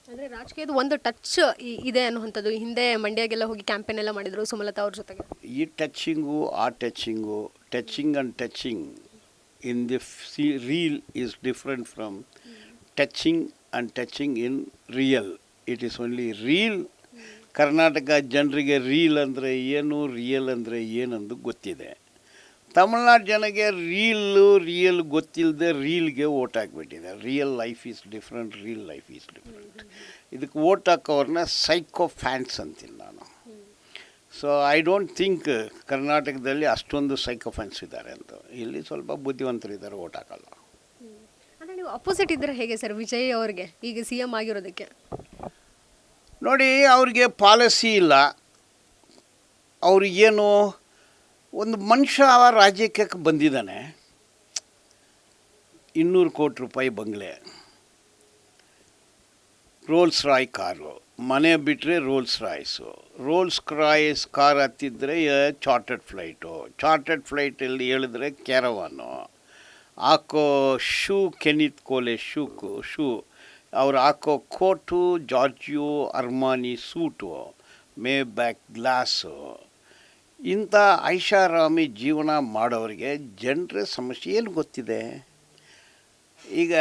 ಅಂದರೆ ರಾಜಕೀಯದ ಒಂದು ಟಚ್ ಇದೆ ಅನ್ನುವಂಥದ್ದು. ಹಿಂದೆ ಮಂಡ್ಯಗೆಲ್ಲ ಹೋಗಿ ಕ್ಯಾಂಪೇನ್ ಎಲ್ಲ ಮಾಡಿದ್ರು ಸುಮಲತಾ ಅವ್ರ ಜೊತೆಗೆ. ಈ ಟಚಿಂಗು ಆ touching touching and touching in the reel is different from touching and touching in real. It is only reel. Karnataka ಜನರಿಗೆ ರೀಲ್ ಅಂದರೆ ಏನು, ರಿಯಲ್ ಅಂದರೆ ಏನಂದು ಗೊತ್ತಿದೆ. ತಮಿಳ್ನಾಡು ಜನಗೆ ರಿಯಲ್ ಗೊತ್ತಿಲ್ಲದೆ ರೀಲ್ಗೆ ಓಟ್ ಹಾಕ್ಬಿಟ್ಟಿದೆ. Real life is different, reel life is different. ಇದಕ್ಕೆ ಓಟ್ ಹಾಕೋರನ್ನ ಸೈಕೋ ಫ್ಯಾನ್ಸ್ ಅಂತೀನಿ ನಾನು. ಸೊ ಐ ಡೋಂಟ್ ಥಿಂಕ್ ಕರ್ನಾಟಕದಲ್ಲಿ ಅಷ್ಟೊಂದು ಸೈಕೋ ಫ್ಯಾನ್ಸ್ ಇದ್ದಾರೆ ಅಂತ. ಇಲ್ಲಿ ಸ್ವಲ್ಪ ಬುದ್ಧಿವಂತರಿದ್ದಾರೆ, ಓಟ್ ಹಾಕಲ್ಲ. ಅಂದರೆ ನೀವು ಅಪೋಸಿಟ್ ಇದ್ದರೆ ಹೇಗೆ ಸರ್ ವಿಜಯ್ ಅವ್ರಿಗೆ ಈಗ ಸಿ ಎಮ್ ಆಗಿರೋದಕ್ಕೆ? ನೋಡಿ, ಅವ್ರಿಗೆ ಪಾಲಿಸಿ ಇಲ್ಲ. ಅವ್ರಿಗೇನು ಒಂದು ಮನುಷ್ಯ ರಾಜ್ಯಕ್ಕೆ ಬಂದಿದ್ದಾನೆ, 200 ಕೋಟಿ ರೂಪಾಯಿ ಬಂಗ್ಲೆ, ರೋಲ್ಸ್ ರಾಯ್ ಕಾರು, ಮನೆ ಬಿಟ್ಟರೆ ರೋಲ್ಸ್ ರಾಯ್ಸ್ ಕಾರ್ ಹತ್ತಿದ್ರೆ ಚಾರ್ಟರ್ಡ್ ಫ್ಲೈಟಲ್ಲಿ ಹೇಳಿದ್ರೆ ಕ್ಯಾರವಾನು, ಹಾಕೋ ಶೂ ಕೆನಿತ್ ಕೋಲೆ ಶೂ, ಅವ್ರು ಹಾಕೋ coat Giorgio Armani suit, Maybach glass. ಇಂಥ ಐಷಾರಾಮಿ ಜೀವನ ಮಾಡೋರಿಗೆ ಜನರ ಸಮಸ್ಯೆ ಏನು ಗೊತ್ತಿದೆ? ಈಗ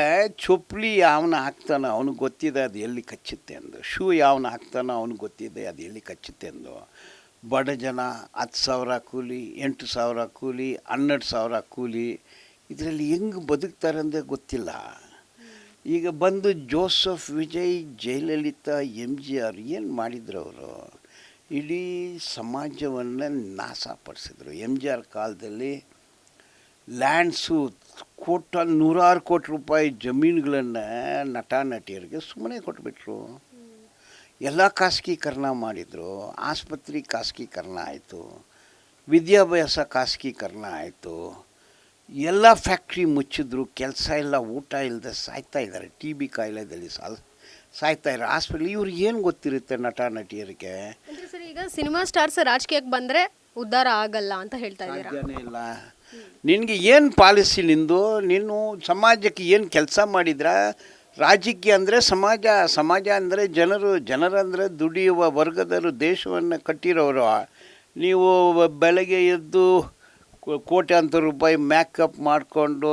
ಚೊಪ್ಲಿ ಯಾವನ ಹಾಕ್ತಾನೋ ಅವನಿಗೆ ಗೊತ್ತಿದೆ ಅದು ಎಲ್ಲಿ ಕಚ್ಚುತ್ತೆ ಅಂದು, ಶೂ ಯಾವನ ಹಾಕ್ತಾನೋ ಅವ್ನಿಗೆ ಗೊತ್ತಿದೆ ಅದು ಎಲ್ಲಿ ಕಚ್ಚುತ್ತೆ ಅಂದು. ಬಡ ಜನ 10,000 ಕೂಲಿ, 8,000 ಕೂಲಿ, 12,000 ಕೂಲಿ, ಇದರಲ್ಲಿ ಹೆಂಗೆ ಬದುಕ್ತಾರೆ ಅಂದರೆ ಗೊತ್ತಿಲ್ಲ. ಈಗ ಬಂದು ಜೋಸಫ್, ವಿಜಯ್, ಜಯಲಲಿತಾ, MGR ಏನು ಮಾಡಿದ್ರು ಅವರು? ಇಡೀ ಸಮಾಜವನ್ನು ನಾಶಪಡಿಸಿದ್ರು. MGR ಕಾಲದಲ್ಲಿ ಲ್ಯಾಂಡ್ಸು ನೂರಾರು ಕೋಟಿ ರೂಪಾಯಿ ಜಮೀನುಗಳನ್ನು ನಟ ನಟಿಯರಿಗೆ ಸುಮ್ಮನೆ ಕೊಟ್ಬಿಟ್ರು. ಎಲ್ಲ ಖಾಸಗೀಕರಣ ಮಾಡಿದರು. ಆಸ್ಪತ್ರೆ ಖಾಸಗೀಕರಣ ಆಯಿತು, ವಿದ್ಯಾಭ್ಯಾಸ ಖಾಸಗೀಕರಣ ಆಯಿತು, ಎಲ್ಲ ಫ್ಯಾಕ್ಟ್ರಿ ಮುಚ್ಚಿದ್ರು. ಕೆಲಸ ಇಲ್ಲ, ಊಟ ಇಲ್ಲದೆ ಸಾಯ್ತಾ ಇದ್ದಾರೆ. TB ಕಾಯಿಲೆದಲ್ಲಿ ಸಾಯ್ತಾ ಇರೋ ಹಾಸ್ಪಿಟ್ಲ್. ಇವ್ರಿಗೆ ಏನು ಗೊತ್ತಿರುತ್ತೆ ನಟ ನಟಿಯರಿಗೆ? ಅಂದರೆ ಸರ್ ಈಗ ಸಿನಿಮಾ ಸ್ಟಾರ್ಸ್ ರಾಜಕೀಯಕ್ಕೆ ಬಂದರೆ ಉದ್ಧಾರ ಆಗಲ್ಲ ಅಂತ ಹೇಳ್ತಾ ಇದ್ದೀರಾ? ಸಾಧ್ಯನೇ ಇಲ್ಲ. ನಿನಗೆ ಏನು ಪಾಲಿಸಿ ನಿಂದು? ನೀನು ಸಮಾಜಕ್ಕೆ ಏನು ಕೆಲಸ ಮಾಡಿದ್ರ? ರಾಜಕೀಯ ಅಂದರೆ ಸಮಾಜ ಅಂದರೆ ಜನರಂದರೆ ದುಡಿಯುವ ವರ್ಗದರು, ದೇಶವನ್ನು ಕಟ್ಟಿರೋರು. ನೀವು ಬೆಳಗ್ಗೆ ಎದ್ದು ಕೋಟ್ಯಾಂತರ ರೂಪಾಯಿ ಮೇಕಪ್ ಮಾಡಿಕೊಂಡು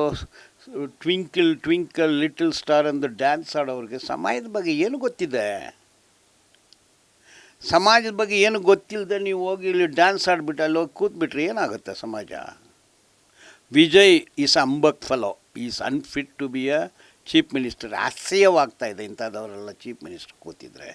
ಟ್ವಿಂಕಲ್ ಲಿಟಲ್ ಸ್ಟಾರ್ ಅಂದು ಡ್ಯಾನ್ಸ್ ಆಡೋರಿಗೆ ಸಮಾಜದ ಬಗ್ಗೆ ಏನು ಗೊತ್ತಿದೆ? ಸಮಾಜದ ಬಗ್ಗೆ ಏನು ಗೊತ್ತಿಲ್ಲದೆ ನೀವು ಹೋಗಿ ಇಲ್ಲಿ ಡ್ಯಾನ್ಸ್ ಆಡಿಬಿಟ್ಟು ಅಲ್ಲಿ ಹೋಗಿ ಕೂತ್ಬಿಟ್ರೆ ಏನಾಗುತ್ತೆ ಸಮಾಜ? ವಿಜಯ್ ಈಸ್ ಅಂಬಕ್ fellow, is unfit to be a chief minister. ಅಸಹ್ಯವಾಗ್ತಾಯಿದೆ ಇಂಥದ್ದವರೆಲ್ಲ ಚೀಫ್ ಮಿನಿಸ್ಟರ್ ಕೂತಿದ್ರೆ.